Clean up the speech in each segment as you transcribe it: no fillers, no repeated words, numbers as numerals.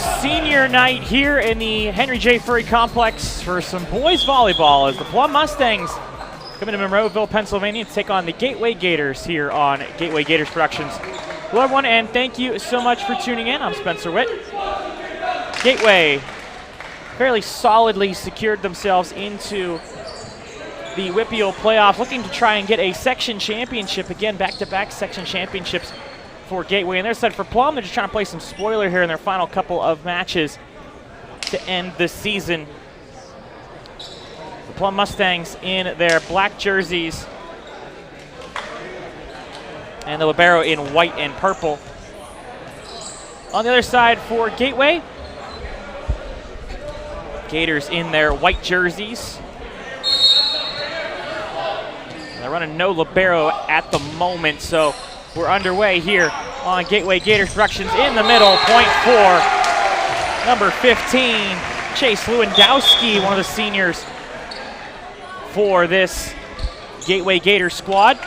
Senior night here in the Henry J. Furry Complex for some boys volleyball as the Plum Mustangs coming to Monroeville, Pennsylvania to take on the Gateway Gators here on Gateway Gators Productions. Hello everyone, and thank you so much for tuning in. I'm Spencer Witt. Gateway fairly solidly secured themselves into the WPIAL playoffs, looking to try and get a section championship, again, back-to-back section championships for Gateway. And they're set for Plum. They're just trying to play some spoiler here in their final couple of matches to end the season. The Plum Mustangs in their black jerseys and the libero in white and purple. On the other side for Gateway, Gators in their white jerseys. They're running no libero at the moment, so we're underway here on Gateway Gators Productions. In the middle, point for number 15, Chase Lewandowski, one of the seniors for this Gateway Gators squad.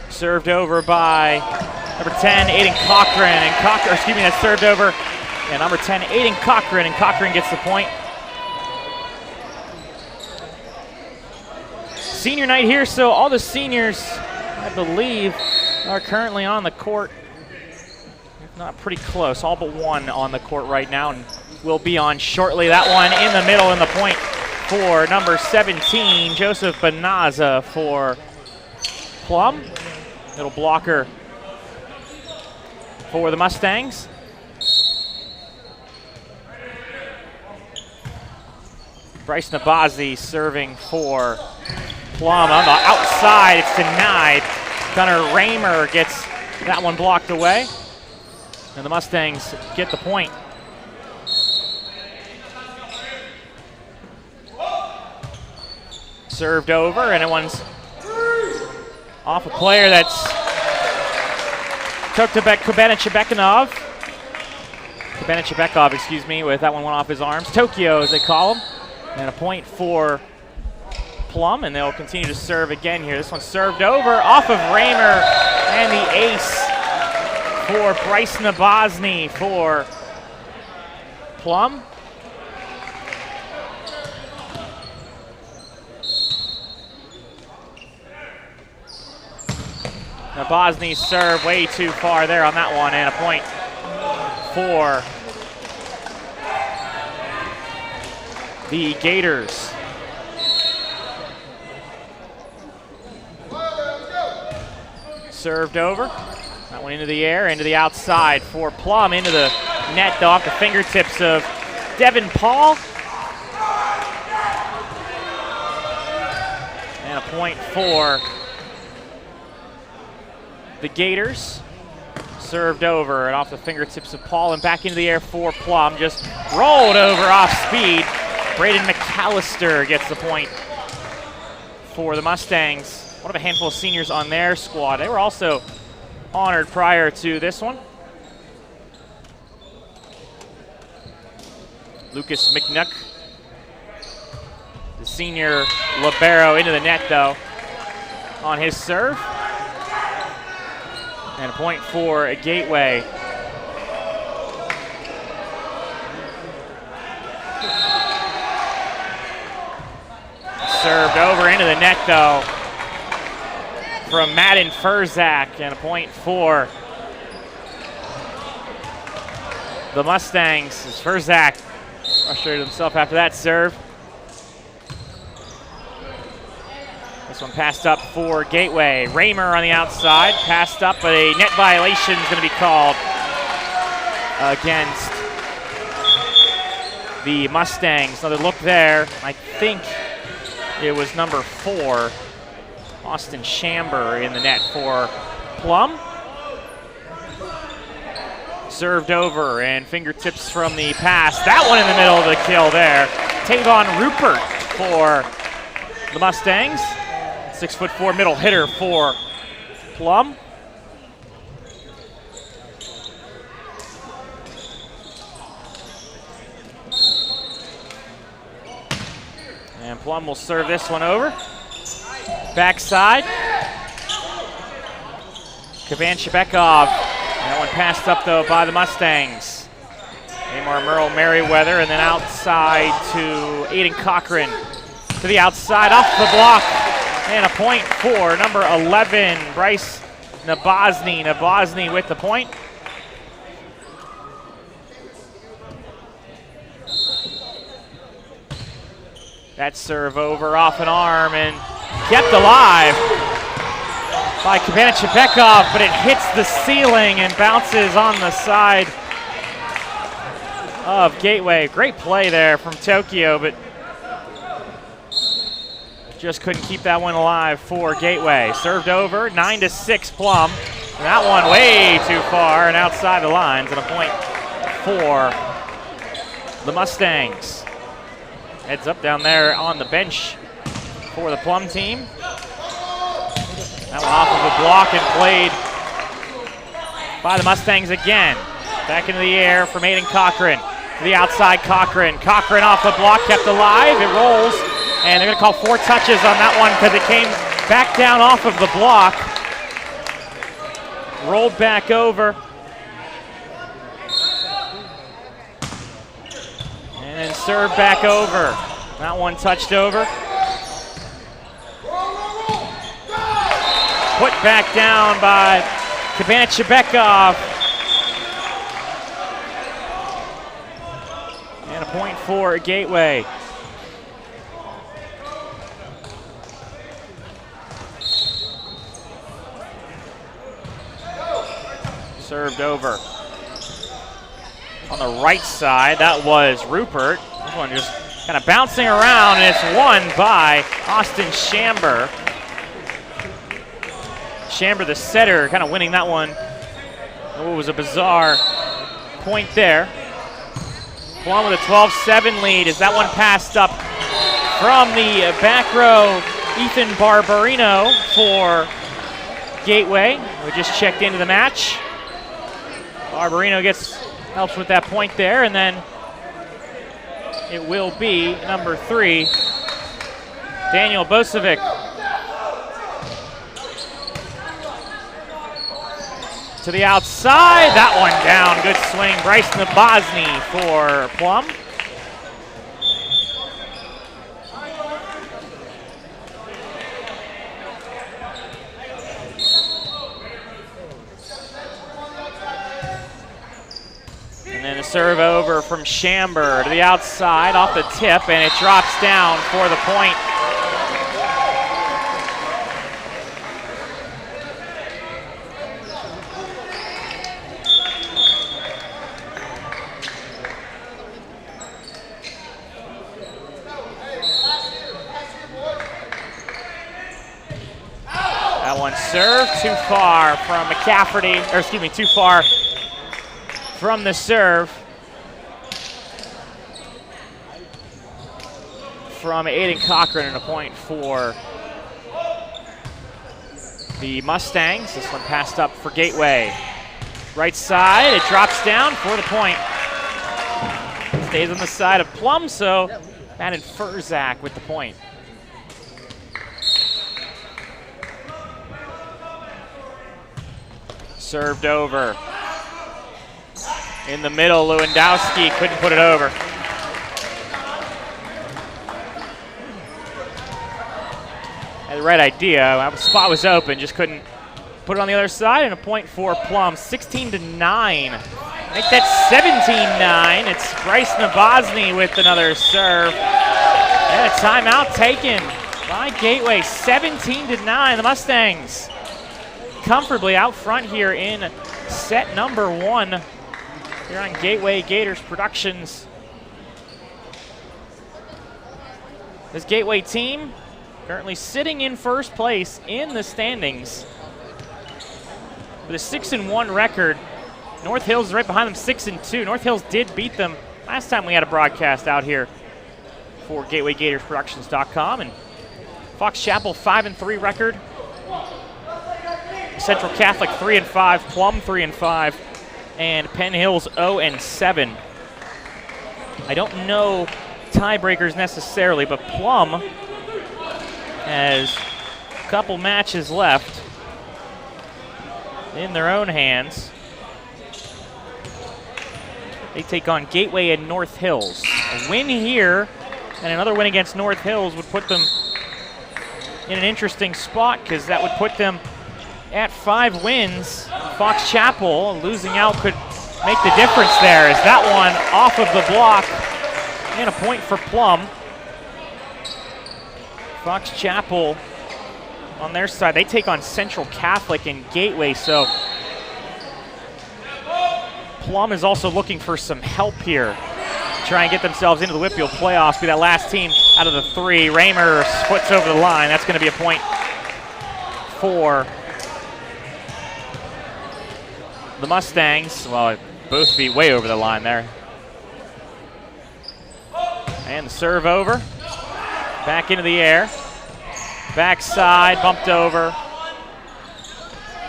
Served over by number 10, Aiden Coughran, and that's served over, and number 10, Aiden Coughran, and Coughran gets the point. Senior night here, so all the seniors, I believe, are currently on the court. If not pretty close, all but one on the court right now, and will be on shortly. That one in the middle, and the point for number 17, Joseph Banaza for Plum. Middle blocker for the Mustangs. Bryce Nabozny serving for Plum on the outside. It's denied. Gunnar Raymer gets that one blocked away. And the Mustangs get the point. Served over, and it one's off a player that's Toktobek Kubanychbekov, excuse me, with that one went off his arms. Tokyo, as they call him. And a point for Plum, and they'll continue to serve again here. This one's served over off of Raymer, and the ace for Bryce Nabozny for Plum. Nabozny serve way too far there on that one, and a point for the Gators. Served over. That one into the air, into the outside for Plum, into the net though, off the fingertips of Devin Paul. And a point for the Gators. Served over and off the fingertips of Paul, and back into the air for Plum. Just rolled over off speed. Braden McAllister gets the point for the Mustangs. One of a handful of seniors on their squad. They were also honored prior to this one. Lucas Mikhnyuk, the senior libero, into the net though on his serve. And a point for a Gateway. Served over into the net though from Madden Ferczak, and a point for the Mustangs as Ferczak frustrated himself after that serve. This one passed up for Gateway. Raymer on the outside, passed up, but a net violation is going to be called against the Mustangs. Another look there. I think it was number 4, Austin Chamber, in the net for Plum. Served over, and fingertips from the pass. That one in the middle of the kill there. Tavon Rupert for the Mustangs. 6'4" middle hitter for Plum. And Plum will serve this one over. Backside. Kubanychbekov. That one passed up though by the Mustangs. Amar Murrell-Merriweather, and then outside to Aiden Coughran. To the outside, off the block, and a point for number 11, Bryce Nabozny. Nabozny with the point. That serve over off an arm and kept alive by Kubanychbekov, but it hits the ceiling and bounces on the side of Gateway. Great play there from Tokyo, but just couldn't keep that one alive for Gateway. Served over, 9-6 Plum. And that one way too far and outside the lines, and a point for the Mustangs. Heads up down there on the bench for the Plum team. That one off of a block and played by the Mustangs again. Back into the air from Aiden Coughran. To the outside, Coughran. Coughran off the block, kept alive. It rolls, and they're going to call 4 touches on that one because it came back down off of the block. Rolled back over. And then served back over. That one touched over. Put back down by Kubanychbekov. And a point for Gateway. Served over. On the right side, that was Rupert. This one just kind of bouncing around, and it's won by Austin Shamber. Shamber, the setter, kind of winning that one. Oh, it was a bizarre point there. Plum with a 12-7 lead as that one passed up from the back row. Ethan Barbarino for Gateway, who just checked into the match. Barbarino helps with that point there, and then it will be number 3, Daniel Bozicevic. To the outside, that one down, good swing. Bryce Nabozny for Plum. And then a serve over from Shamber to the outside, off the tip, and it drops down for the point. That one served too far from McCafferty, or excuse me, too far from the serve from Aiden Coughran, and a point for the Mustangs. This one passed up for Gateway. Right side, it drops down for the point. Stays on the side of Plum, so Madden Ferczak with the point. Served over. In the middle, Lewandowski couldn't put it over. Had the right idea. That spot was open, just couldn't put it on the other side, and a point for Plum, 16-9. Make that 17-9. It's Bryce Nabozny with another serve. And a timeout taken by Gateway, 17-9. The Mustangs comfortably out front here in set number 1 here on Gateway Gators Productions. This Gateway team currently sitting in first place in the standings with a 6-1 record. North Hills is right behind them, 6-2. North Hills did beat them last time we had a broadcast out here for GatewayGatorsProductions.com. And Fox Chapel 5-3 record. Central Catholic 3-5, Plum 3-5, and Penn Hills 0-7. I don't know tiebreakers necessarily, but Plum has a couple matches left. in their own hands. They take on Gateway and North Hills. A win here and another win against North Hills would put them in an interesting spot because that would put them at 5 wins. Fox Chapel losing out could make the difference there as that one off of the block and a point for Plum. Fox Chapel on their side, they take on Central Catholic and Gateway, so Plum is also looking for some help here. Try and get themselves into the Whitfield playoffs, be that last team out of the 3. Raymer foots over the line. That's going to be a point for the Mustangs. Well, both feet way over the line there. And the serve over. Back into the air. Backside, bumped over.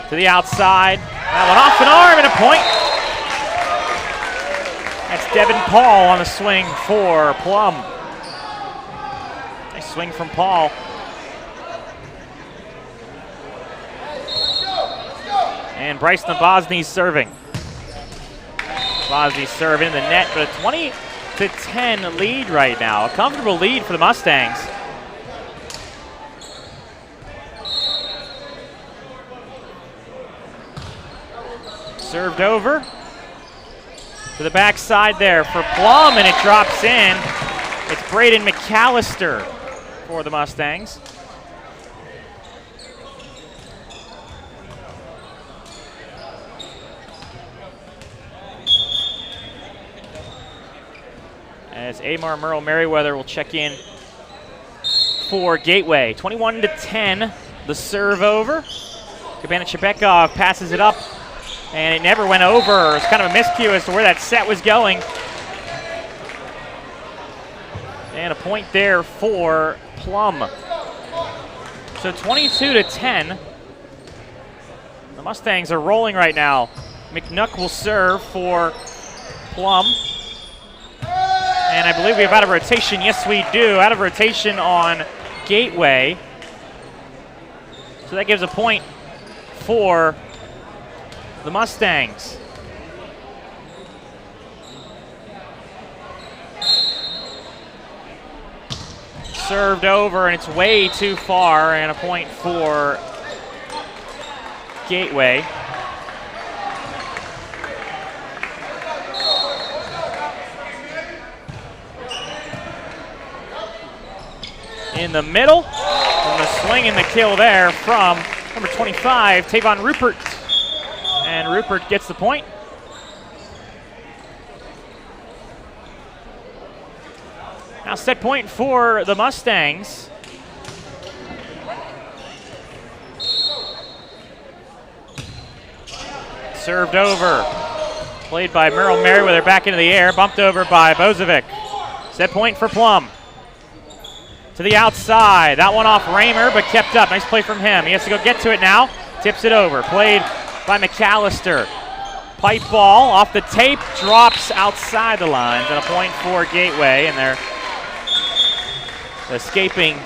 To the outside. That one off an arm and a point. That's Devin Paul on the swing for Plum. Nice swing from Paul. And Bryce Nabozny serving. Nabozny serving in the net, but a 20-10 lead right now. A comfortable lead for the Mustangs. Served over. To the backside there for Plum, and it drops in. It's Braden McAllister for the Mustangs. As Amar Murrell-Merriweather will check in for Gateway. 21-10, the serve over. Kubanychbekov passes it up. And it never went over. It's kind of a miscue as to where that set was going. And a point there for Plum. So 22-10. The Mustangs are rolling right now. Mikhnyuk will serve for Plum. And I believe we have out of rotation. Yes, we do. Out of rotation on Gateway. So that gives a point for the Mustangs. Served over, and it's way too far, and a point for Gateway. In the middle, and the swing and the kill there from number 25, Tavon Rupert. And Rupert gets the point. Now set point for the Mustangs. Served over. Played by Murrell-Merriweather back into the air. Bumped over by Bozicevic. Set point for Plum. To the outside. That one off Raymer, but kept up. Nice play from him. He has to go get to it now. Tips it over. Played by McAllister. Pipe ball off the tape, drops outside the lines, and a point for Gateway, and they're escaping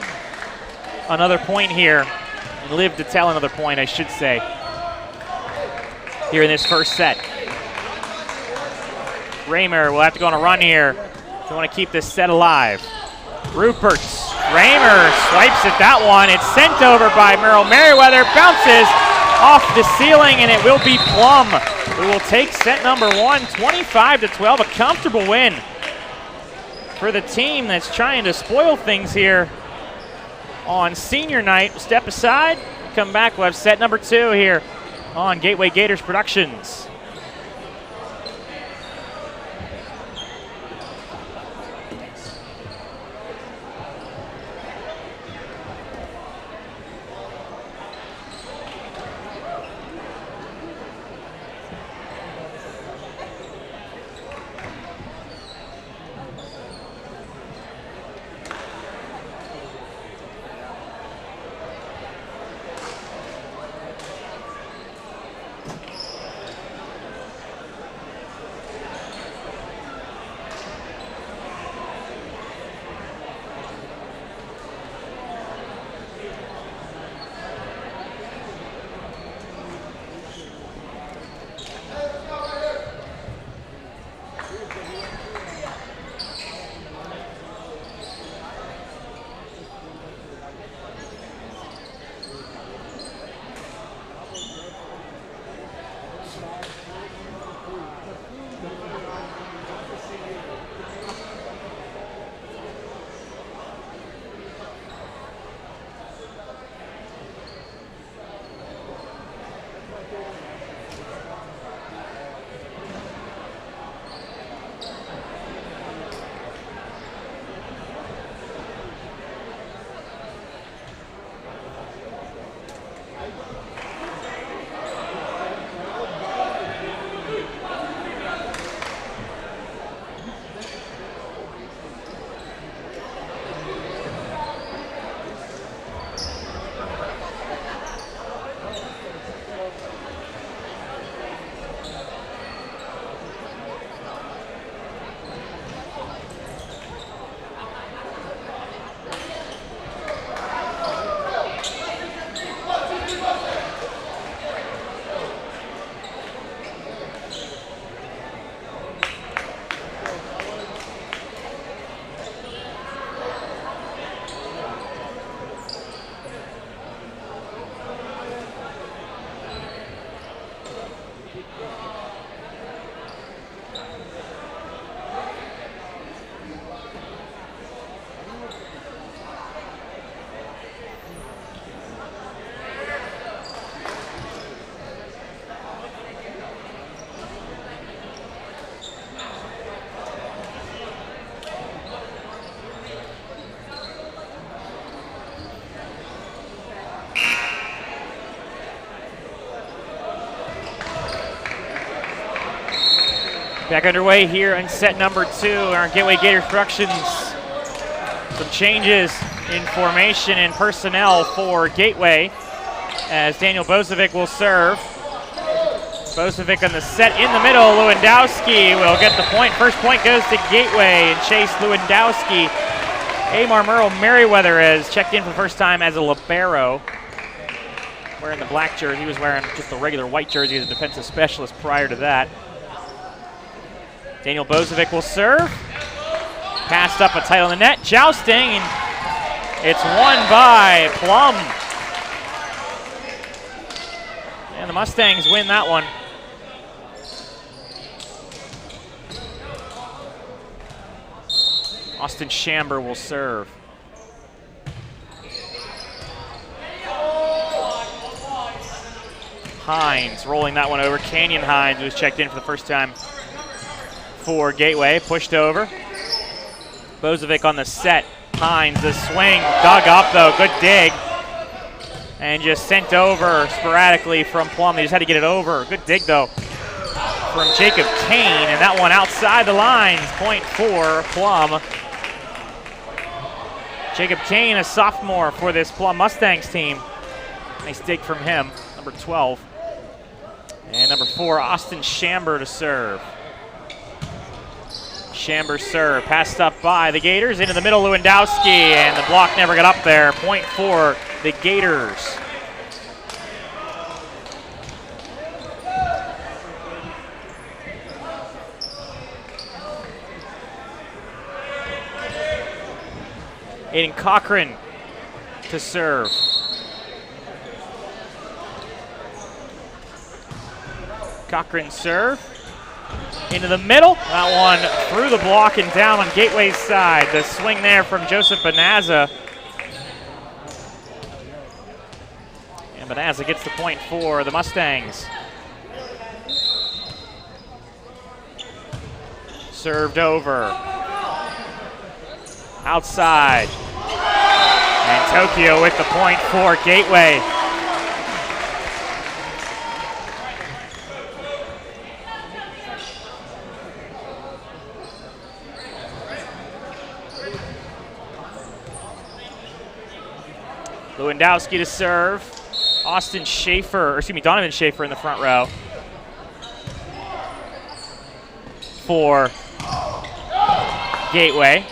another point here, and live to tell another point, I should say, here in this first set. Raymer will have to go on a run here if they want to keep this set alive. Rupert, Raymer swipes at that one. It's sent over by Murrell-Merriweather, bounces off the ceiling, and it will be Plum who will take set number 1, 25-12, a comfortable win for the team that's trying to spoil things here on senior night. Step aside, come back, we'll have set number 2 here on Gateway Gators Productions. Back underway here in set number 2. Our Gateway Gators Productions. Some changes in formation and personnel for Gateway as Daniel Bozicevic will serve. Bozicevic on the set in the middle. Lewandowski will get the point. First point goes to Gateway and Chase Lewandowski. Amar Murrell-Merriweather has checked in for the first time as a libero. Wearing the black jersey. He was wearing just a regular white jersey as a defensive specialist prior to that. Daniel Bozicevic will serve. Passed up a tight on the net. Jousting, and it's won by Plum. And the Mustangs win that one. Austin Shamber will serve. Hines rolling that one over. Canyon Hines was checked in for the first time for Gateway. Pushed over. Bozicevic on the set. Hines, the swing. Dug up though. Good dig. And just sent over sporadically from Plum. They just had to get it over. Good dig though from Jacob Kane. And that one outside the lines. Point for Plum. Jacob Kane, a sophomore for this Plum Mustangs team. Nice dig from him, number 12. And number 4, Austin Shamber to serve. Shamber serve, passed up by the Gators, into the middle, Lewandowski, and the block never got up there. Point for the Gators. Aiden Coughran to serve. Coughran serve. Into the middle. That one through the block and down on Gateway's side. The swing there from Joseph Bonazza. And Bonazza gets the point for the Mustangs. Served over. Outside. And Tokyo with the point for Gateway. Lewandowski to serve. Donovan Shaffer in the front row for Gateway.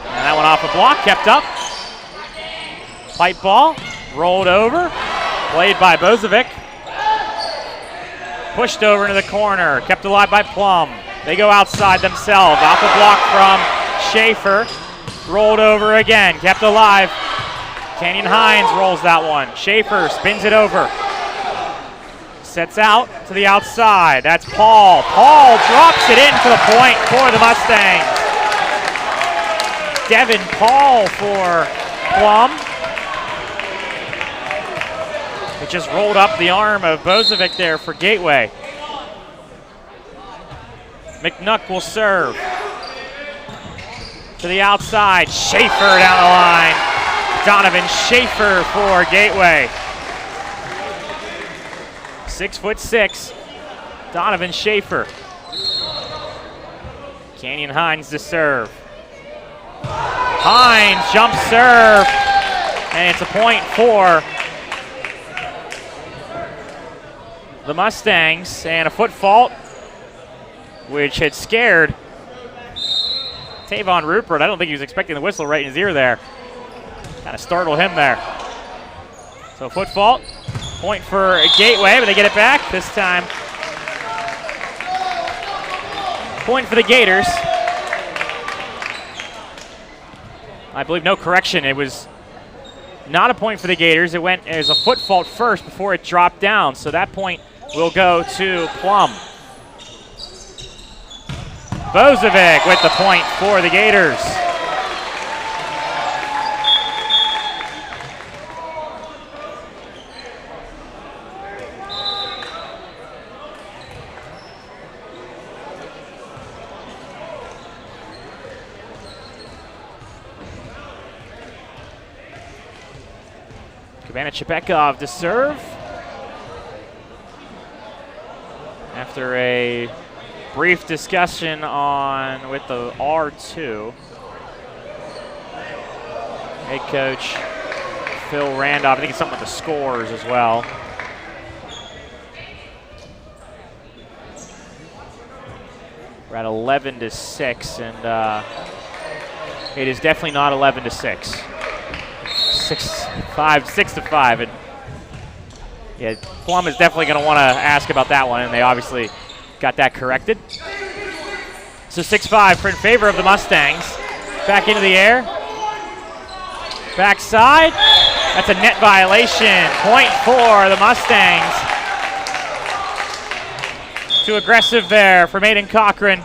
And that one off a block, kept up. Pipe ball, rolled over, played by Bozicevic. Pushed over into the corner, kept alive by Plum. They go outside themselves, off a block from Shaffer. Rolled over again, kept alive. Canyon Hines rolls that one. Shaffer spins it over. Sets out to the outside. That's Paul. Paul drops it in for the point for the Mustangs. Devin Paul for Plum. It just rolled up the arm of Bozicevic there for Gateway. Mikhnyuk will serve. To the outside. Shaffer down the line. Donovan Shaffer for Gateway. 6'6", Donovan Shaffer. Canyon Hines to serve. Hines jump serve, and it's a point for the Mustangs, and a foot fault, which had scared Tavon Rupert. I don't think he was expecting the whistle right in his ear there. Kind of startled him there. So foot fault, point for Gateway, but they get it back this time. Point for the Gators. I believe no correction. It was not a point for the Gators. It went as a foot fault first before it dropped down. So that point will go to Plum. Bozicevic with the point for the Gators. Kubanychbekov to serve. After a Brief discussion on with the R2. Head coach Phil Randolph. I think it's something with the scores as well. We're at 11-6, and it is definitely not 11-6. 6-5, and yeah, Plum is definitely going to want to ask about that one, and they obviously got that corrected. So 6-5 in favor of the Mustangs. Back into the air. Backside. That's a net violation. Point for the Mustangs. Too aggressive there from Aiden Coughran.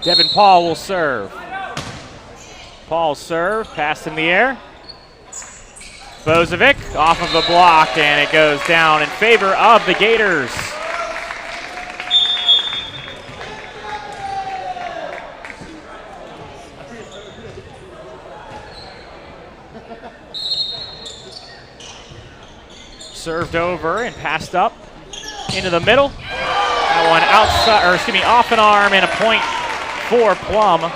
Devin Paul will serve. Paul serve, pass in the air. Bozicevic off of the block, and it goes down in favor of the Gators. Served over and passed up into the middle. That one outside, or excuse me, off an arm, and a point for Plum.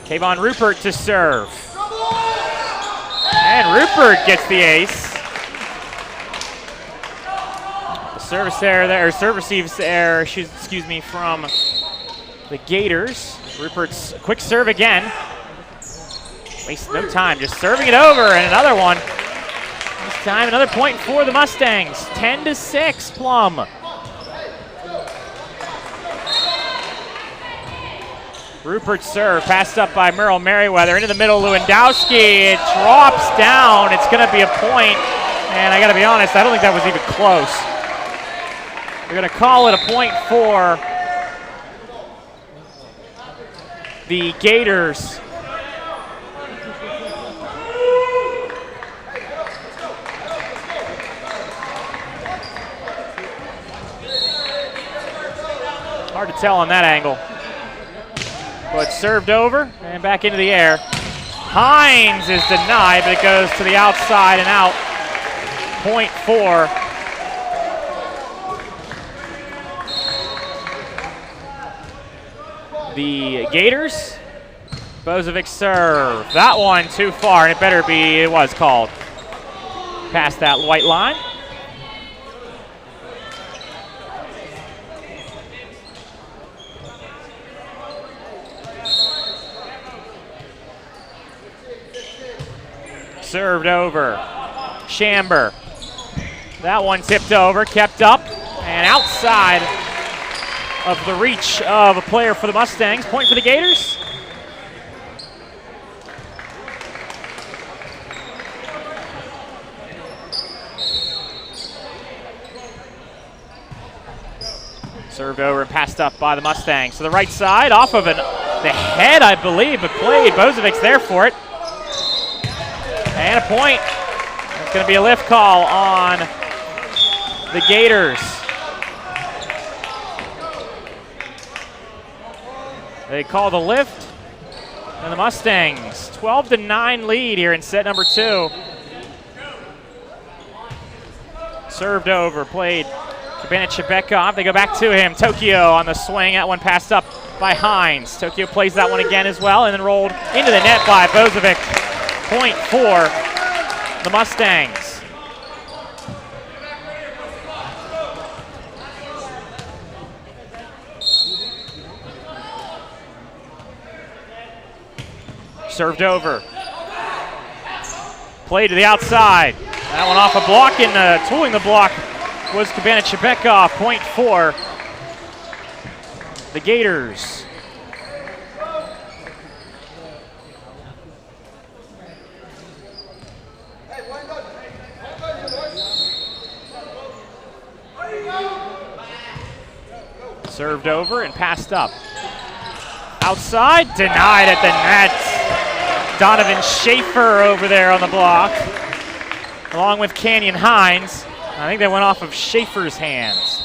Tavon Rupert to serve. And Rupert gets the ace. The service error there, or serve receives error, excuse me, from the Gators. Rupert's quick serve again. Wastes no time, just serving it over, and another one. This time, another point for the Mustangs. 10-6, Plum. Rupert serve, passed up by Murrell-Merriweather. Into the middle, Lewandowski. It drops down. It's going to be a point. And I got to be honest, I don't think that was even close. They're going to call it a point for the Gators. Hard to tell on that angle. But served over and back into the air. Hines is denied, but it goes to the outside and out. Point for the Gators. Bozicevic serve. That one too far, and it better be, it was called. Past that white line. Served over. Shamber. That one tipped over, kept up, and outside of the reach of a player for the Mustangs. Point for the Gators. Served over and passed up by the Mustangs. To the right side, off of the head, I believe, but played. Bozicevic's there for it. And a point. It's going to be a lift call on the Gators. They call the lift. And the Mustangs, 12-9 lead here in set number 2. Served over, played Kubanychbekov. They go back to him. Tokyo on the swing. That one passed up by Hines. Tokyo plays that one again as well, and then rolled into the net by Bozicevic. Point for the Mustangs. Served over. Play to the outside. That one off a block, and tooling the block was Kubanychbekov. Point for the Gators. Served over and passed up. Outside, denied at the net. Donovan Shaffer over there on the block, along with Canyon Hines. I think they went off of Shaffer's hands.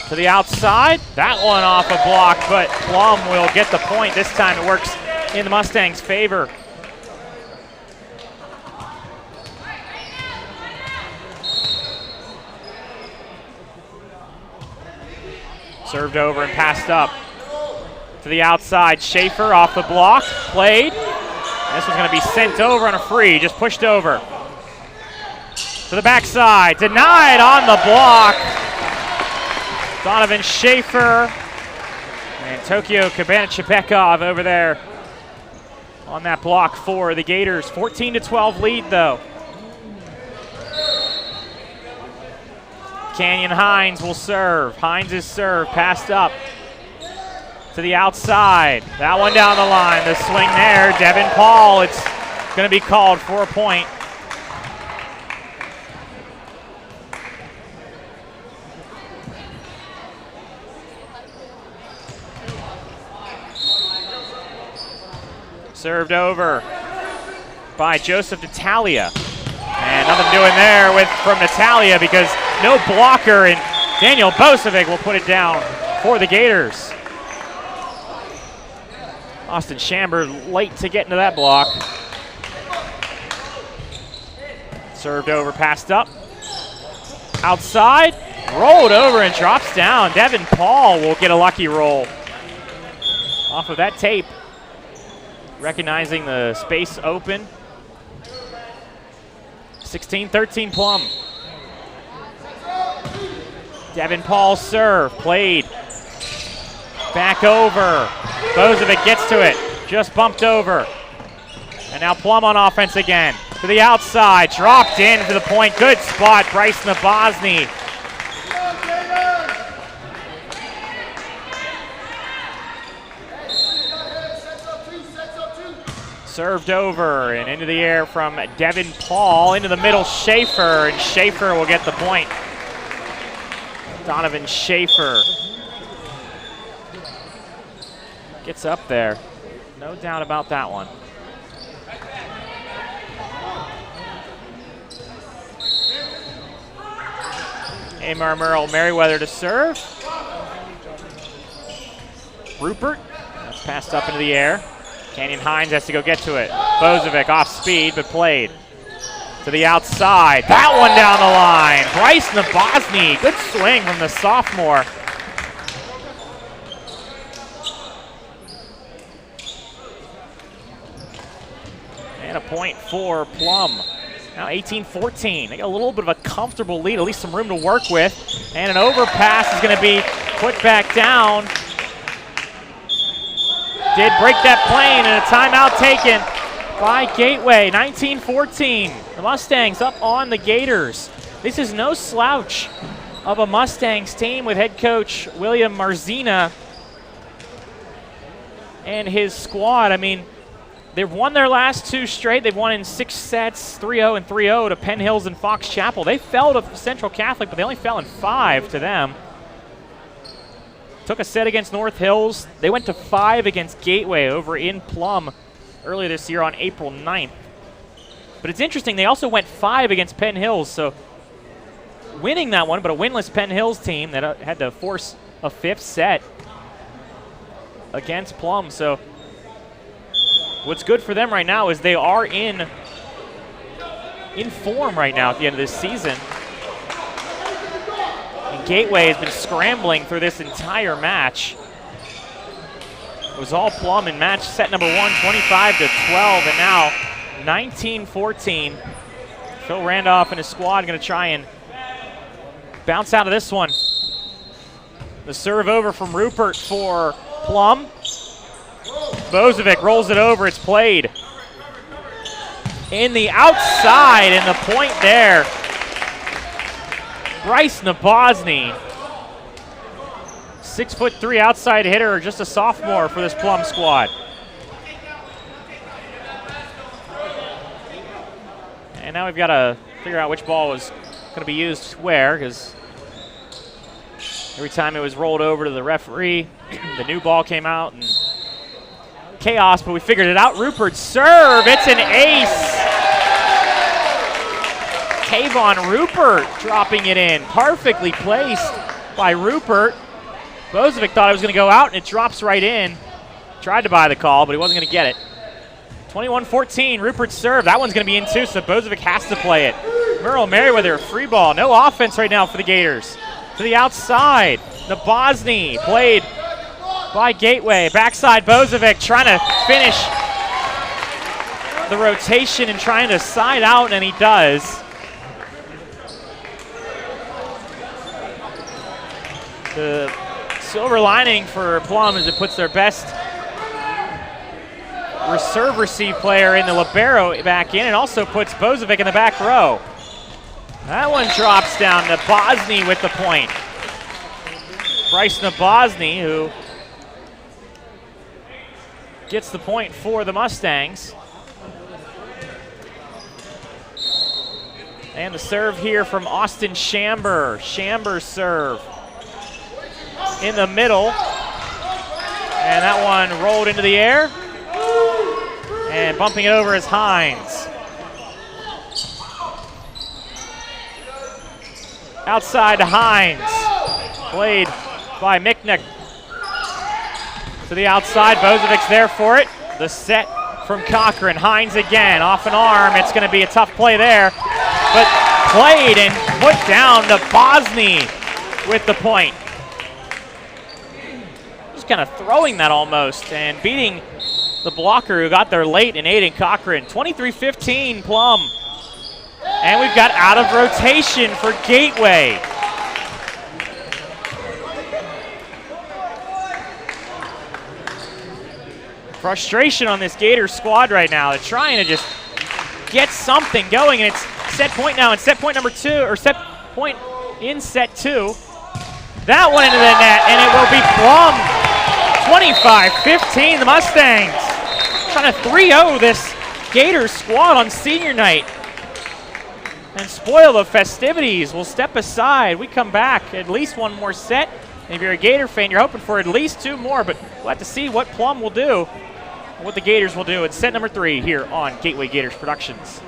To the outside. That one off a block, but Plum will get the point. This time it works in the Mustangs' favor. Served over and passed up. To the outside, Shaffer off the block, played. This one's going to be sent over on a free, just pushed over. To the backside, denied on the block. Donovan Shaffer and Toktobek Kubanychbekov over there on that block for the Gators. 14-12 lead though. Canyon Hines will serve. Hines' serve passed up to the outside. That one down the line. The swing there. Devin Paul. It's going to be called for a point. Served over by Joseph Natalia. And nothing doing there from Natalia because no blocker, and Daniel Bozicevic will put it down for the Gators. Austin Chamber late to get into that block. Served over, passed up. Outside, rolled over and drops down. Devin Paul will get a lucky roll off of that tape. Recognizing the space open. 16-13 Plum. Devin Paul's serve, played. Back over. Bozicevic gets to it, just bumped over. And now Plum on offense again. To the outside, dropped in to the point. Good spot, Bryce Nabozny. Served over and into the air from Devin Paul. Into the middle, Shaffer, and Shaffer will get the point. Donovan Shaffer gets up there. No doubt about that one. Amar Murrell-Merriweather to serve. Rupert, that's passed up into the air. Canyon Hines has to go get to it. Bozicevic off speed, but played. To the outside, that one down the line. Bryce Nabozny, good swing from the sophomore. And a point for Plum. Now 18-14. They got a little bit of a comfortable lead, at least some room to work with. And an overpass is going to be put back down. Did break that plane, and a timeout taken by Gateway. 19-14. The Mustangs up on the Gators. This is no slouch of a Mustangs team with head coach William Marzina and his squad. I mean, they've won their last two straight. They've won in 6 sets, 3-0 and 3-0 to Penn Hills and Fox Chapel. They fell to Central Catholic, but they only fell in 5 to them. Took a set against North Hills. They went to 5 against Gateway over in Plum earlier this year on April 9th. But it's interesting, they also went 5 against Penn Hills, so winning that one, but a winless Penn Hills team that had to force a 5th set against Plum. So what's good for them right now is they are in form right now at the end of this season. Gateway has been scrambling through this entire match. It was all Plum in match set number 1, 25-12, and now 19-14. Phil Randolph and his squad going to try and bounce out of this one. The serve over from Rupert for Plum. Bozicevic rolls it over, it's played. In the outside, and the point there. Bryce Nabozny, 6'3" outside hitter, just a sophomore for this Plum squad. And now we've got to figure out which ball was going to be used where, because every time it was rolled over to the referee, the new ball came out and chaos, but we figured it out. Rupert's serve, it's an ace. Tavon Rupert dropping it in, perfectly placed by Rupert. Bozicevic thought it was going to go out, and it drops right in. Tried to buy the call, but he wasn't going to get it. 21-14, Rupert's serve. That one's going to be in too, so Bozicevic has to play it. Murrell-Merriweather, free ball. No offense right now for the Gators. To the outside, Nabozny played by Gateway. Backside, Bozicevic trying to finish the rotation and trying to side out, and he does. The silver lining for Plum is it puts their best reserve receive player in the libero back in, and also puts Bozicevic in the back row. That one drops down. Nabozny with the point. Bryce Nabozny, who gets the point for the Mustangs. And the serve here from Austin Chamber. Chamber's serve in the middle. And that one rolled into the air. And bumping it over is Hines. Outside to Hines. Played by Mikhnyuk. To the outside, Bozicevic's there for it. The set from Coughran. Hines again, off an arm. It's going to be a tough play there. But played and put down to Nabozny with the point. Just kind of throwing that almost and beating the blocker who got there late in Aiden Coughran. 23-15 Plum. And we've got out of rotation for Gateway. Frustration on this Gators squad right now. They're trying to just get something going, and it's set point now, and set point number 2, or set point in set 2. That one into the net, and it will be Plum. 25-15, the Mustangs. Trying to 3-0 this Gators squad on senior night and spoil the festivities. We'll step aside. We come back, at least one more set. And if you're a Gator fan, you're hoping for at least 2 more, but we'll have to see what Plum will do, what the Gators will do. It's set number 3 here on Gateway Gators Productions.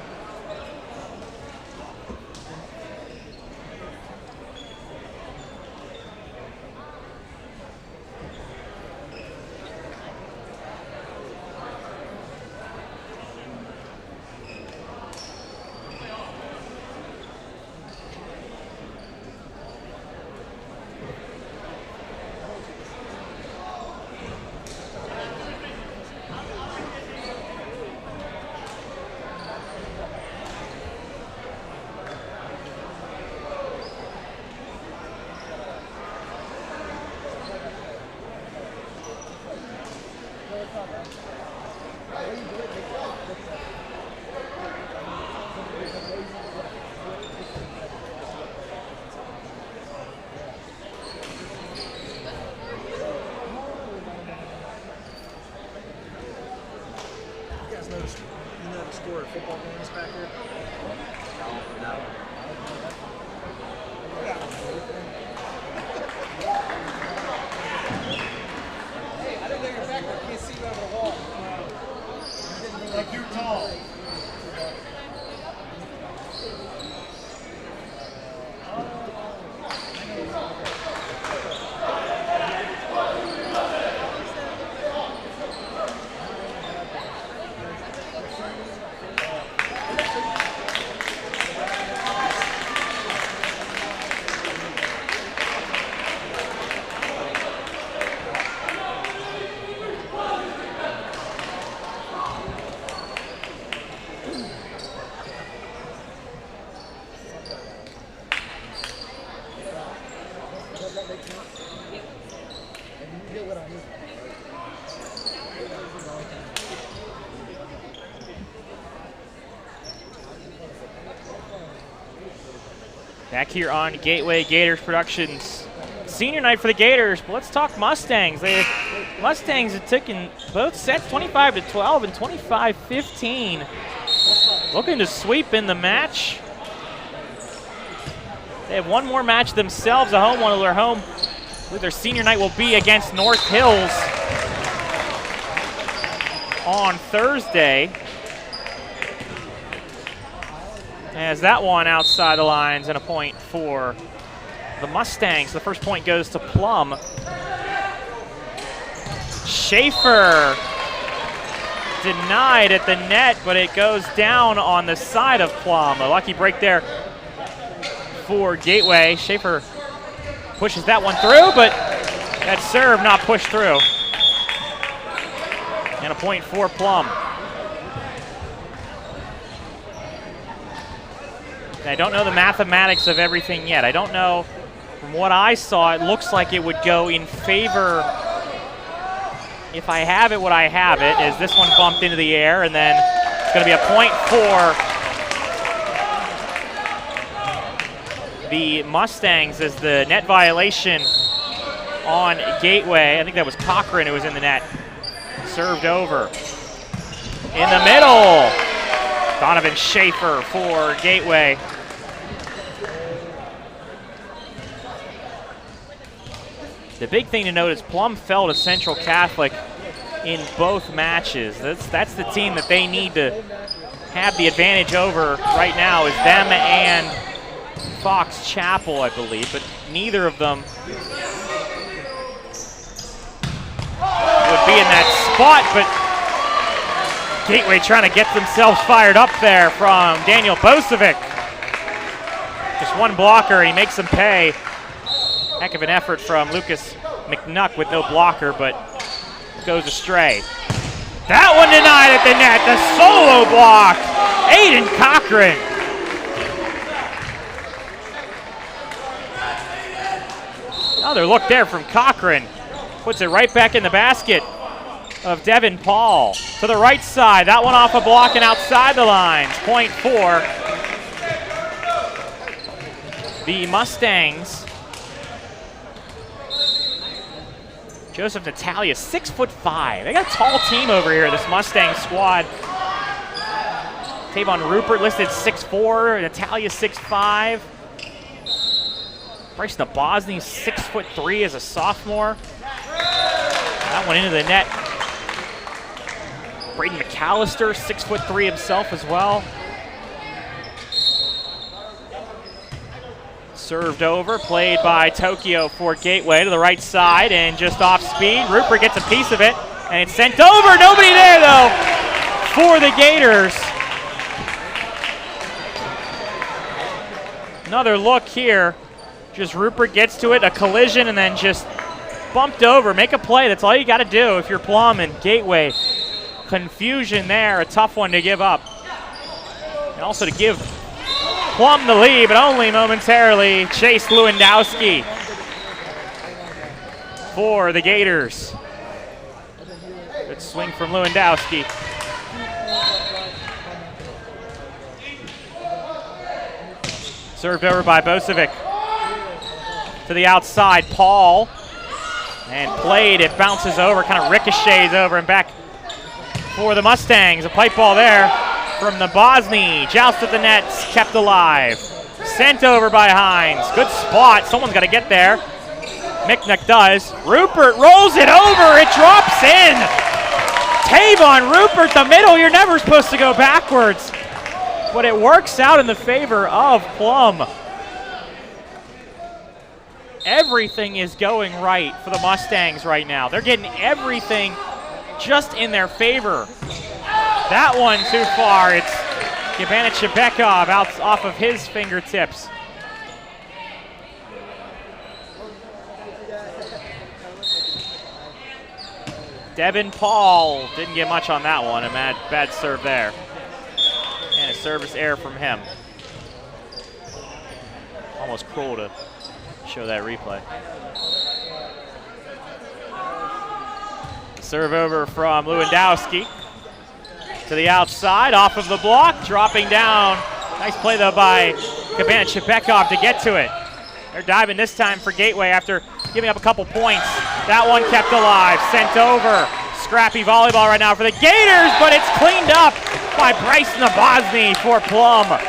Back here on Gateway Gators Productions. Senior night for the Gators, but let's talk Mustangs. Mustangs have taken both sets 25-12 and 25-15. Looking to sweep in the match. They have one more match themselves, a home one of their home. With their senior night will be against North Hills on Thursday. As that one outside the lines and a point for the Mustangs. The first point goes to Plum. Shaffer denied at the net, but it goes down on the side of Plum. A lucky break there for Gateway. Shaffer pushes that one through, but that serve not pushed through. And a point for Plum. I don't know the mathematics of everything yet. I don't know. From what I saw, it looks like it would go in favor, if I have it what I have it, is this one bumped into the air, and then it's going to be a point for the Mustangs as the net violation on Gateway. I think that was Coughran who was in the net. Served over. In the middle, Donovan Shaffer for Gateway. The big thing to note is Plum fell to Central Catholic in both matches. That's the team that they need to have the advantage over right now, is them and Fox Chapel, I believe, but neither of them would be in that spot, but Gateway trying to get themselves fired up there from Daniel Bozicevic. Just one blocker, and he makes them pay. Heck of an effort from Lucas Mikhnyuk with no blocker, but goes astray. That one denied at the net, the solo block. Aiden Coughran. Another look there from Coughran. Puts it right back in the basket of Devin Paul. To the right side, that one off a block and outside the lines. Point for the Mustangs. Joseph Natalia, 6'5". They got a tall team over here, this Mustang squad. Tavon Rupert listed 6'4", Natalia 6'5". Bryce Nabozny, 6'3" as a sophomore. That one into the net. Braden McAllister, 6'3" himself as well. Served over, played by Tokyo for Gateway to the right side, and just off speed. Rupert gets a piece of it, and it's sent over. Nobody there, though, for the Gators. Another look here. Just Rupert gets to it, a collision, and then just bumped over. Make a play. That's all you got to do if you're Plum and Gateway. Confusion there, a tough one to give up. And also to give Plum the lead, but only momentarily. Chase Lewandowski for the Gators. Good swing from Lewandowski. Served over by Bozicevic. To the outside, Paul. And played, it bounces over, kind of ricochets over and back for the Mustangs. A pipe ball there from Nabozny. Joust at the nets, kept alive. Sent over by Hines. Good spot, someone's got to get there. Mikhnyuk does. Rupert rolls it over, it drops in. Tavon Rupert, the middle, you're never supposed to go backwards. But it works out in the favor of Plum. Everything is going right for the Mustangs right now. They're getting everything just in their favor. That one too far. It's Kubanychbekov out off of his fingertips. Devin Paul didn't get much on that one. A bad serve there. And a service error from him. Almost cruel to show that replay. The serve over from Lewandowski. To the outside, off of the block, dropping down. Nice play though by Kubanychbekov to get to it. They're diving this time for Gateway after giving up a couple points. That one kept alive, sent over. Scrappy volleyball right now for the Gators, but it's cleaned up by Bryce Nabozny for Plum.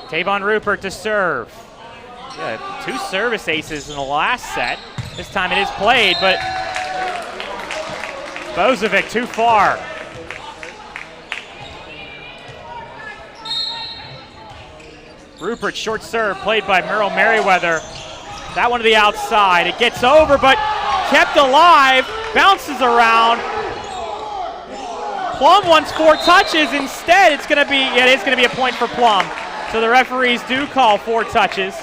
Tavon Rupert to serve. Yeah, 2 service aces in the last set. This time it is played, but Bozicevic too far. Rupert, short serve, played by Murrell-Merriweather. That one to the outside. It gets over, but kept alive, bounces around. Plum wants 4 touches. Instead, it is going to be a point for Plum. So the referees do call 4 touches.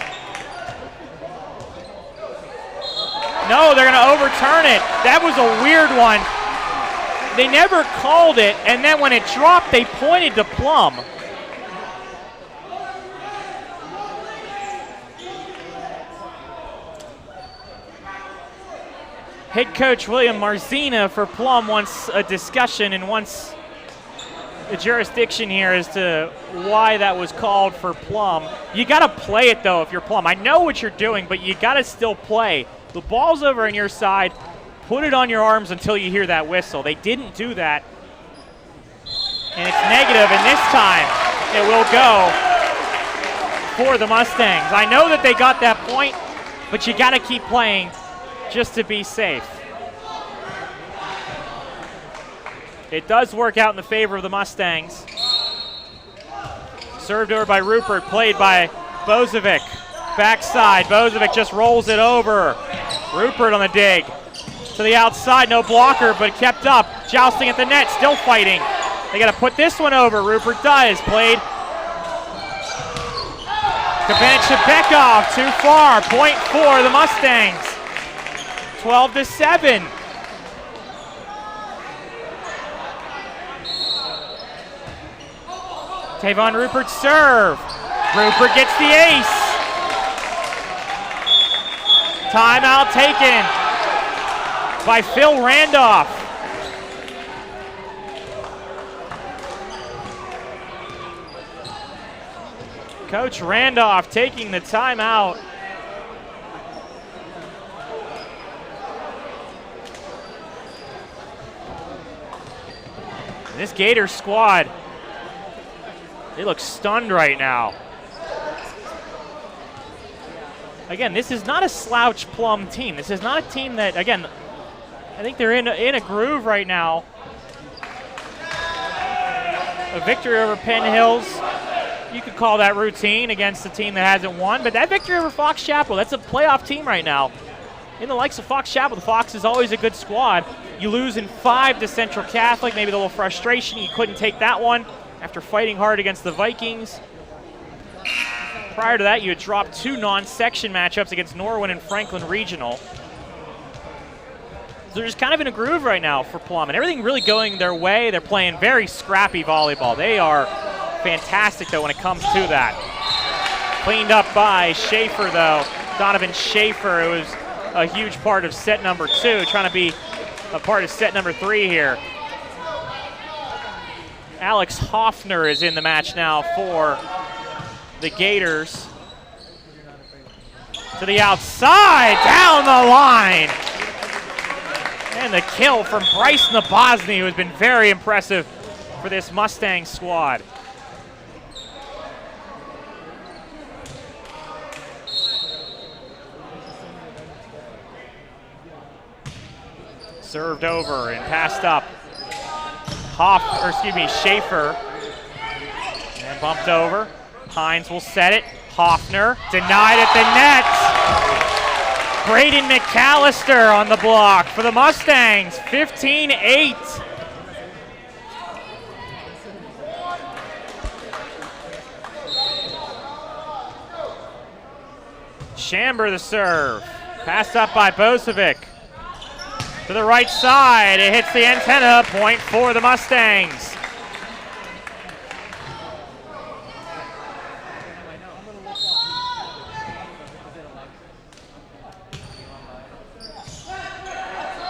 No, they're going to overturn it. That was a weird one. They never called it, and then when it dropped, they pointed to Plum. Head coach William Marzina for Plum wants a discussion and wants a jurisdiction here as to why that was called for Plum. You got to play it, though, if you're Plum. I know what you're doing, but you got to still play. The ball's over on your side. Put it on your arms until you hear that whistle. They didn't do that. And it's negative, and this time it will go for the Mustangs. I know that they got that point, but you got to keep playing just to be safe. It does work out in the favor of the Mustangs. Served over by Rupert, played by Bozicevic. Backside, Bozicevic just rolls it over. Rupert on the dig. To the outside, no blocker, but kept up. Jousting at the net, still fighting. They got to put this one over. Rupert does. Played. Kubanychbekov too far. Point for the Mustangs. 12-7. Tavon Rupert serve. Rupert gets the ace. Timeout taken by Phil Randolph. Coach Randolph taking the timeout. This Gators squad, they look stunned right now. Again, this is not a slouch Plum team. This is not a team that, again, I think they're in a groove right now. A victory over Penn Hills, you could call that routine against a team that hasn't won, but that victory over Fox Chapel, that's a playoff team right now. In the likes of Fox Chapel, the Fox is always a good squad. You lose in 5 to Central Catholic, maybe a little frustration. You couldn't take that one after fighting hard against the Vikings. Prior to that, you had dropped 2 non-section matchups against Norwin and Franklin Regional. So they're just kind of in a groove right now for Plum, and everything really going their way. They're playing very scrappy volleyball. They are fantastic, though, when it comes to that. Cleaned up by Shaffer, though. Donovan Shaffer, who was a huge part of set number 2, trying to be a part of set number 3 here. Alex Hoffner is in the match now for the Gators. To the outside, down the line. And the kill from Bryce Nabozny, who has been very impressive for this Mustang squad. Served over and passed up. Shaffer. And bumped over. Hines will set it. Hoffner denied at the net. Braden McAllister on the block for the Mustangs. 15-8. Chamber the serve. Passed up by Bozicevic. To the right side, it hits the antenna. Point for the Mustangs.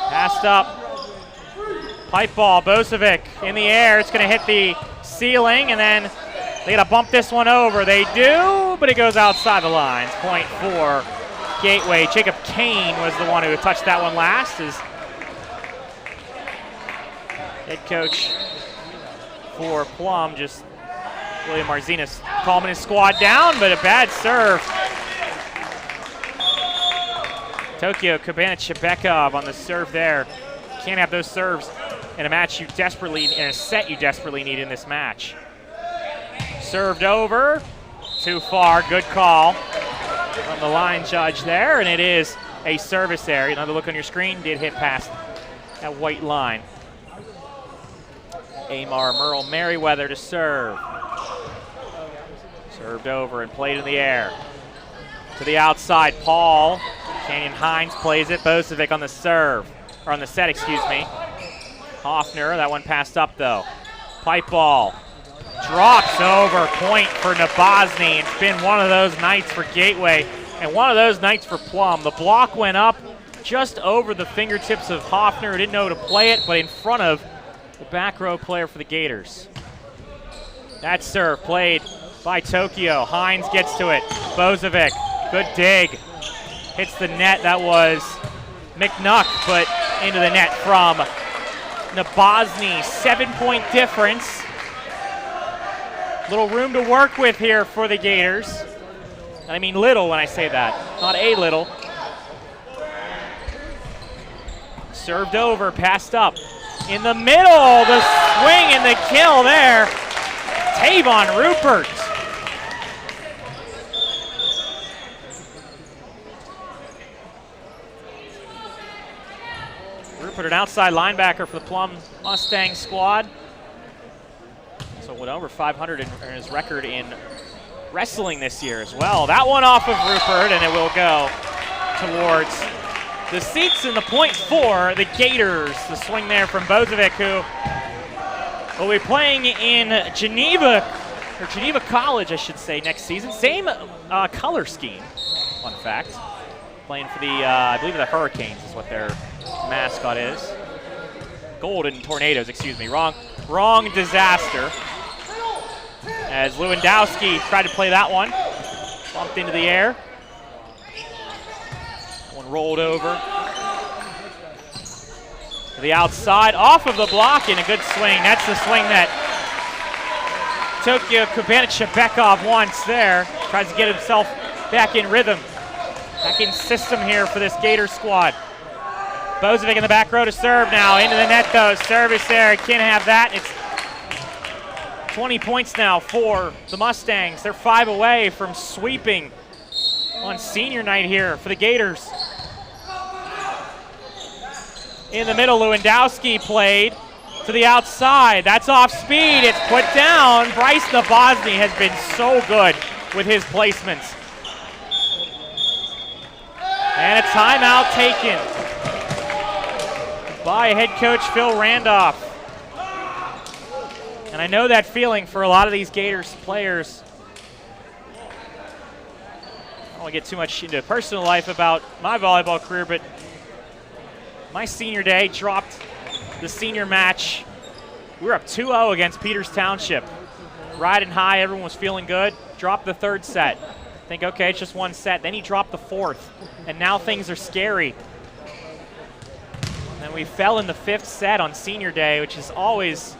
Passed up. Pipe ball, Bozicevic in the air. It's going to hit the ceiling, and then they got to bump this one over. They do, but it goes outside the lines. Point for Gateway. Jacob Kane was the one who touched that one last. As head coach for Plum, just William Marzinus calming his squad down, but a bad serve Toktobek Kubanychbekov on the serve there. Can't have those serves in a match you desperately, in a set you desperately need in this match. Served over, too far, good call from the line judge there, and it is a service there. Another look on your screen, did hit past that white line. Amar Murrell-Merriweather to serve. Served over and played in the air. To the outside, Paul. Canyon Hines plays it. Bozicevic on the serve, or on the set, excuse me. Coughran, that one passed up though. Pipe ball. Drops over, point for Nabozny. It's been one of those nights for Gateway and one of those nights for Plum. The block went up just over the fingertips of Coughran, who didn't know to play it, but in front of the back row player for the Gators. That serve played by Tokyo. Hines gets to it. Bozicevic, good dig. Hits the net. That was Mikhnyuk, but into the net from Nabozny. 7-point difference. Little room to work with here for the Gators. And I mean little when I say that, not a little. Served over, passed up. In the middle, the swing and the kill there. Tavon Rupert. Rupert, an outside linebacker for the Plum Mustangs squad. So went over 500 in his record in wrestling this year as well. That one off of Rupert, and it will go towards the seats in the point for the Gators. The swing there from Bozicevic, who will be playing in Geneva, or Geneva College, I should say, next season. Same color scheme, fun fact. Playing for the, I believe the Hurricanes is what their mascot is. Golden Tornadoes, excuse me. Wrong disaster. As Lewandowski tried to play that one. Bumped into the air. That one rolled over. To the outside, off of the block, and a good swing. That's the swing that Toktobek Kubanychbekov wants there. Tries to get himself back in rhythm. Back in system here for this Gator squad. Bozicevic in the back row to serve now. Into the net though, service there. Can't have that. It's 20 points now for the Mustangs. They're 5 away from sweeping on senior night here for the Gators. In the middle, Lewandowski played to the outside. That's off speed. It's put down. Bryce Nabozny has been so good with his placements. And a timeout taken by head coach Phil Randolph. And I know that feeling for a lot of these Gators players. I don't want to get too much into personal life about my volleyball career, but my senior day dropped the senior match. We were up 2-0 against Peters Township. Riding high, everyone was feeling good. Dropped the third set. Think, okay, it's just one set. Then he dropped the fourth, and now things are scary. And we fell in the 5th set on senior day, which is always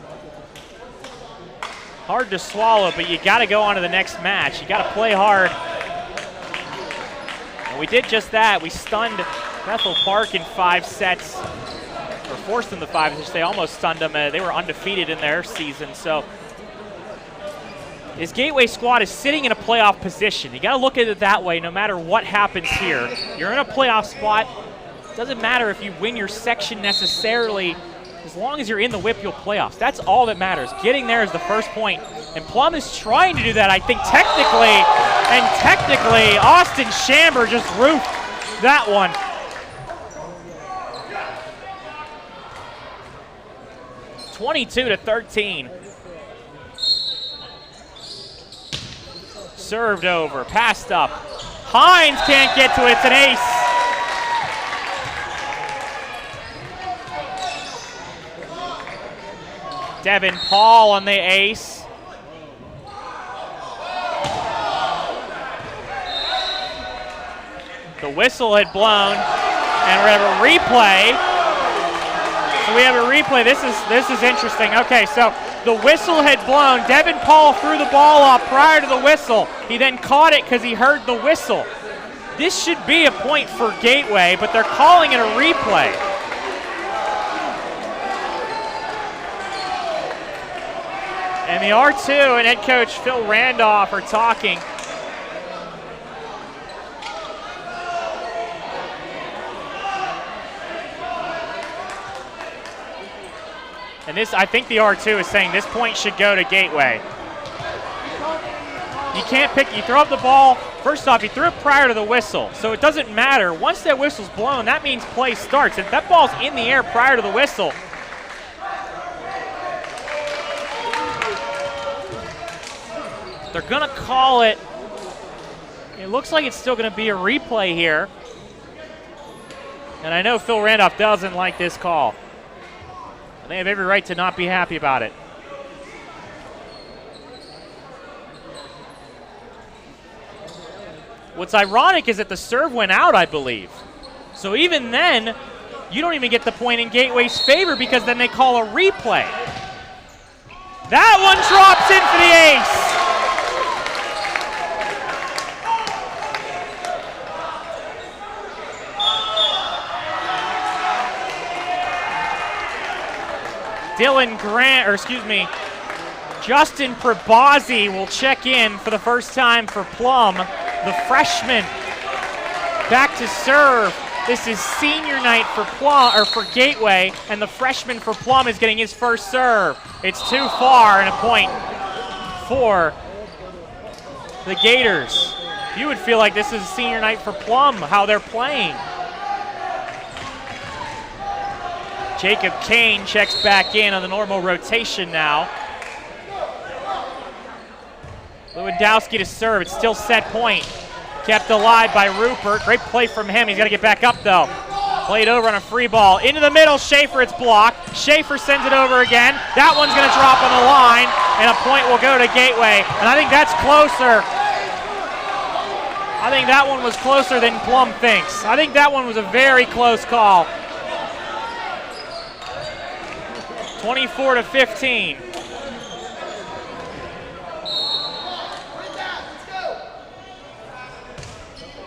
hard to swallow, but you got to go on to the next match. You got to play hard. And we did just that. We stunned Bethel Park in 5 sets, or forced them to 5, which they almost stunned them. They were undefeated in their season. So this Gateway squad is sitting in a playoff position. You got to look at it that way no matter what happens here. You're in a playoff spot. Doesn't matter if you win your section necessarily. As long as you're in the WPIAL playoffs, that's all that matters. Getting there is the first point. And Plum is trying to do that, I think, technically. And technically, Austin Chamber just roofed that one. (22-13). Served over, passed up. Hines can't get to it, it's an ace. Devin Paul on the ace. The whistle had blown, and we have a replay. So we have a replay. This is interesting. Okay, so the whistle had blown. Devin Paul threw the ball up prior to the whistle. He then caught it because he heard the whistle. This should be a point for Gateway, but they're calling it a replay. And the R2 and head coach Phil Randolph are talking. And this, I think the R2 is saying this point should go to Gateway. You can't pick, you throw up the ball. First off, you threw it prior to the whistle, so it doesn't matter. Once that whistle's blown, that means play starts. If that ball's in the air prior to the whistle, they're gonna call it. It looks like it's still gonna be a replay here. And I know Phil Randolph doesn't like this call. They have every right to not be happy about it. What's ironic is that the serve went out, I believe. So even then, you don't even get the point in Gateway's favor because then they call a replay. That one drops in for the ace. Justin Prabozzi will check in for the first time for Plum. The freshman back to serve. This is senior night for Plum, or for Gateway, and the freshman for Plum is getting his first serve. It's too far and a point for the Gators. You would feel like this is senior night for Plum, how they're playing. Jacob Kane checks back in on the normal rotation now. Lewandowski to serve. It's still set point. Kept alive by Rupert. Great play from him. He's got to get back up, though. Played over on a free ball. Into the middle. Shaffer, it's blocked. Shaffer sends it over again. That one's going to drop on the line, and a point will go to Gateway. And I think that's closer. I think that one was closer than Plum thinks. I think that one was a very close call. 24-15.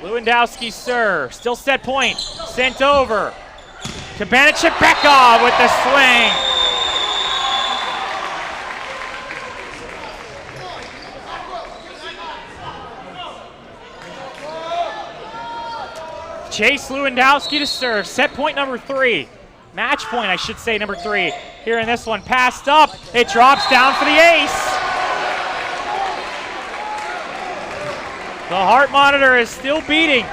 Lewandowski serve, still set point, sent over. Kubanychbekov with the swing. Chase Lewandowski to serve, set point number 3. Match point, I should say, number 3. Here in this one, passed up, it drops down for the ace. The heart monitor is still beating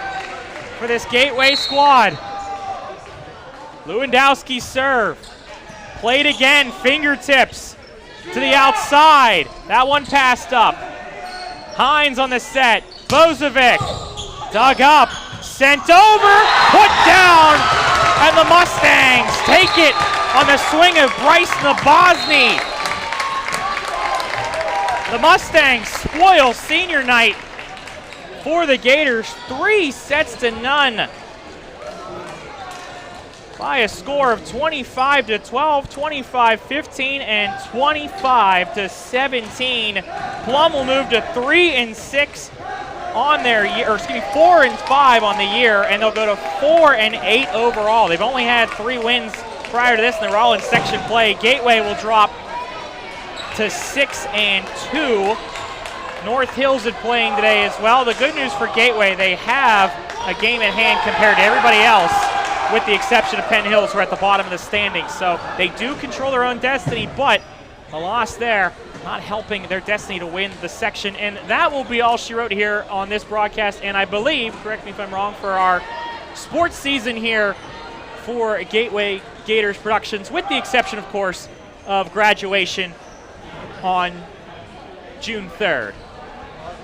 for this Gateway squad. Lewandowski serve. Played again, fingertips to the outside. That one passed up. Hines on the set. Bozicevic dug up, sent over, put down, and the Mustangs take it on the swing of Bryce Nabozny. The Mustangs spoil senior night for the Gators, 3-0 by a score of 25-12, 25-15, and 25-17. Plum will move to 3-6 on their year, or excuse me, 4-5 on the year, and they'll go to 4-8 overall. They've only had 3 wins prior to this, and they were all in section play. Gateway will drop to 6-2. North Hills is playing today as well. The good news for Gateway, they have a game at hand compared to everybody else, with the exception of Penn Hills, who are at the bottom of the standings. So they do control their own destiny, but a loss there not helping their destiny to win the section. And that will be all she wrote here on this broadcast. And I believe, correct me if I'm wrong, for our sports season here for Gateway Gators Productions, with the exception, of course, of graduation on June 3rd.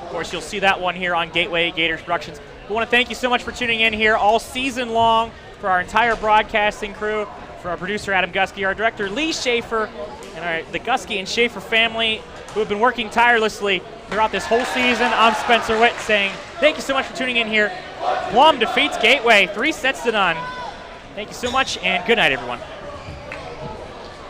Of course, you'll see that one here on Gateway Gators Productions. We want to thank you so much for tuning in here all season long, for our entire broadcasting crew, for our producer Adam Gusky, our director Lee Shaffer, and the Gusky and Shaffer family who have been working tirelessly throughout this whole season. I'm Spencer Witt saying thank you so much for tuning in here. Plum defeats Gateway 3-0. Thank you so much, and good night, everyone.